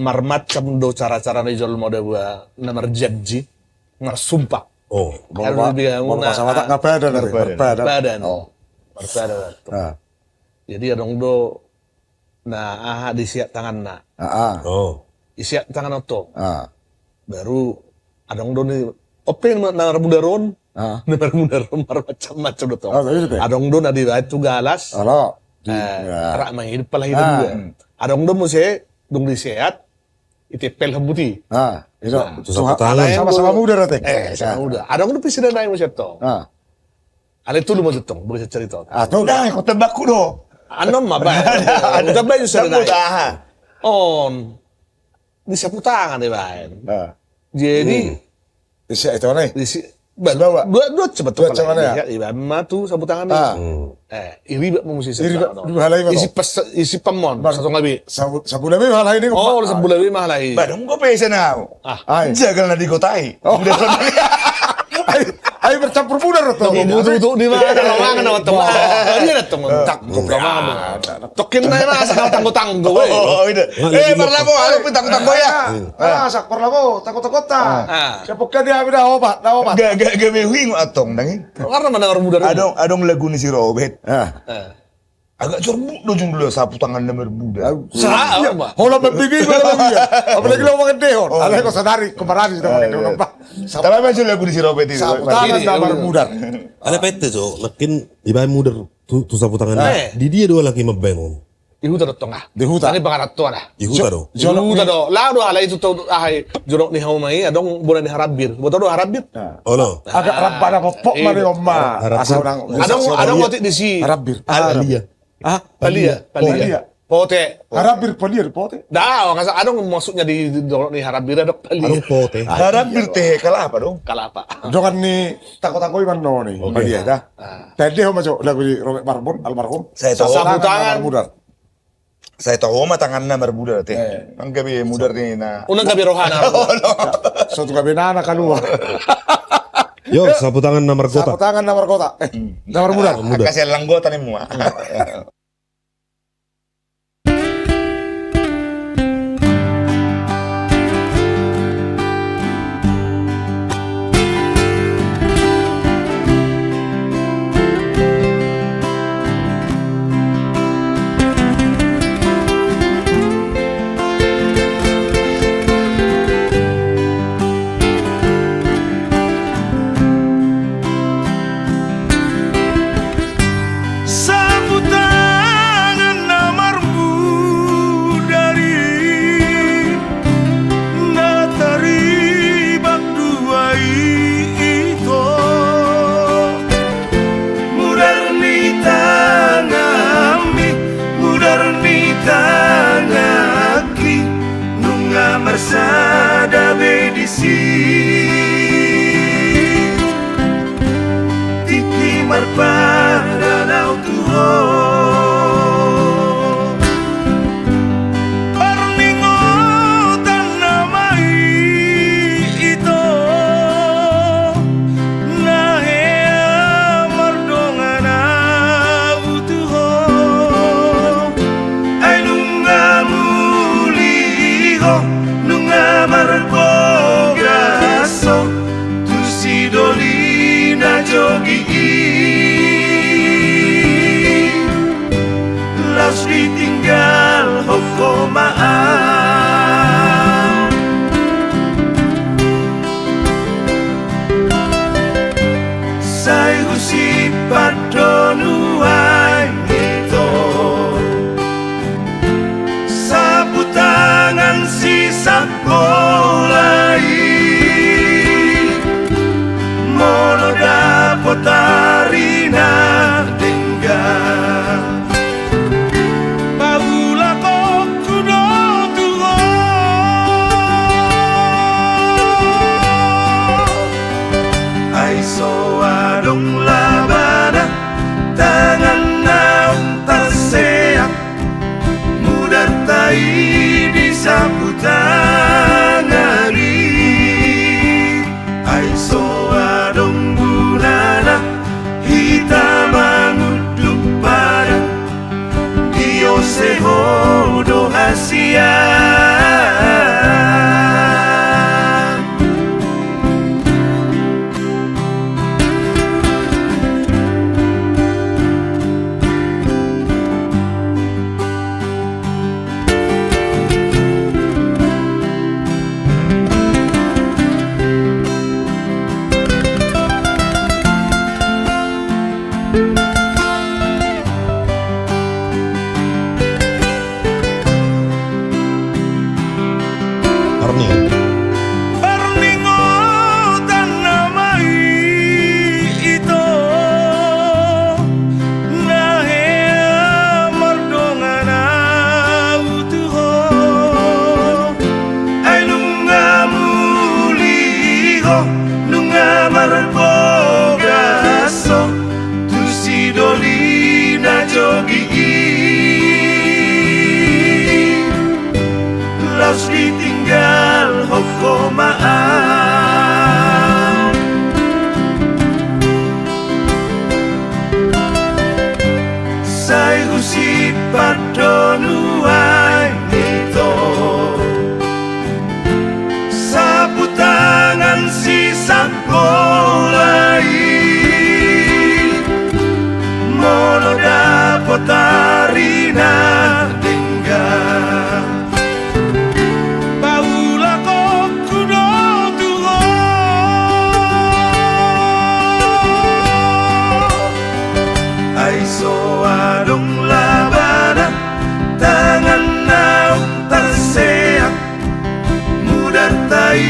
marmacam do cara-cara ni jol mode gua namar janji ngarsumpah. Oh, Harus dia mau sama tak ngapain badan. Oh. Berbadan. Ah. Jadi adong do nah disiap tangan na. oh. Isiap tangan to. Baru Adong do ni open namar mudaron. Namar mudaron macam-macam do to. Adong do na di tu galas. halo. Rak mangid pala hidup gua. Adong do mo se dong disiat itepel habuti. Itu sapu tangan. sama-sama muda rate. Sama udah. Adong do pisida na mo siya to. Ale tulu mo jutong, boleh saya cerita. Tuh Dah, kau tebakku doh. Ano maba? Udah bayu sa na. On. Di sapu tangan deh, Bayan. Jadi Isi itu nih. di si Bawa. dua cepat tuh. Dua cepat ya? Iba matu sapu tangan nih. Iri ba mo musisi. Halay ba? Isi pamon. Satu ngabi. Sa bulabi halay ni ko. Oh, sa bulawi mahalay. Badong kau pesa na. Ay. Jagal na di ko tayo. Ay bercampur muda to. Butuh di mana lawangan na to. Dia na to tak ko tokin na na sa tanggo-tanggo eh. Oh, itu. Parla mo, ano pitang-tanggo ya? Sak parlabo, takot-takot ta. Siapok ka dia bida obat, na obat. Gak mewing atong nangin. Karena mana orang muda. Adong lagu ni si Robert. Ah. Agak cerbu dojung dulu sapu tangan nomor muda. Sa Hola bebigi ba ya. Apalagi lo mga dehon. Alay ko sadari, kumarani sa mga dehon pa. Tapi macam lagu ni si Robert itu. Sa tangan na marmuda. Ada pete so, lakin iba muda tu sapu tangan. Di dia dua laki mabeng. ihuta do tonga. Dihuta. Ani bangarat to na. Ihuta do. Ihuta do. Lado ala itu to ahay jorok ni haumai adong bulan ni harabir. Boto do harabir. Oh no. Agak rabba na popok mari omma. Asa nang Adong wati di si harabir. Alia. Palia. Pote. Harabir palir pote. Dah, ngasa adong maksudnya di jorok ni harabir adok palia. Anong pote? Harap birte kalah apa dong? Kalapa. Jokan ni takot-takot man no ni. Palia dah. Tadi ho maco lagu di Robert Marbon almarhum. Saya tahu. Sapu tangan. Saya tahu mah tangannya bermuda teh. Ang gabi mudar ni na. Unang gabi rohana. Suatu kabinana keluar. Yo, sapu tangan na margota. Sapu tangan nomor kota. Nomor muda. Kasih langgota nih mua. Sapu tangan namarmu dari natari bak dua itu mudar ni tangami mudar ni tangaki nunga marsada bedisi tiki marpada nau tuho Parningo tanamai ito Nahea mardongana utuho Ay nunga muliho Nunga marboga iko nunga marbogaso tu si dolina jogi laus ditinggal hokomaan sai usi padonuai nito sapu tangan sisa mulai mono dapotarina tinggal paula kok kudo tuho ai so adong labana tangan naung terseak mudar tai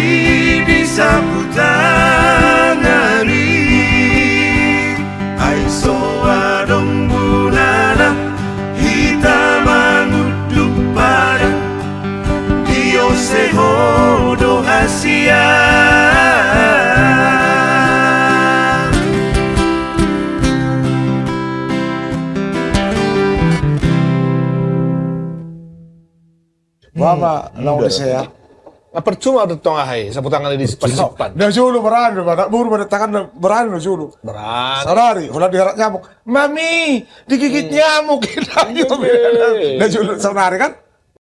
disapu tangani ai so adong bunana hitaman uduk pada dio sehodo hasia Mama, lawan saya. Percuma udah tong ahai, sapu tangan di simpan. Dah julu berani, dah buru pada tangan berani dah julu. Berani. Sadari, kalau diharap nyamuk, mami digigit nyamuk. Dah julu sadari kan?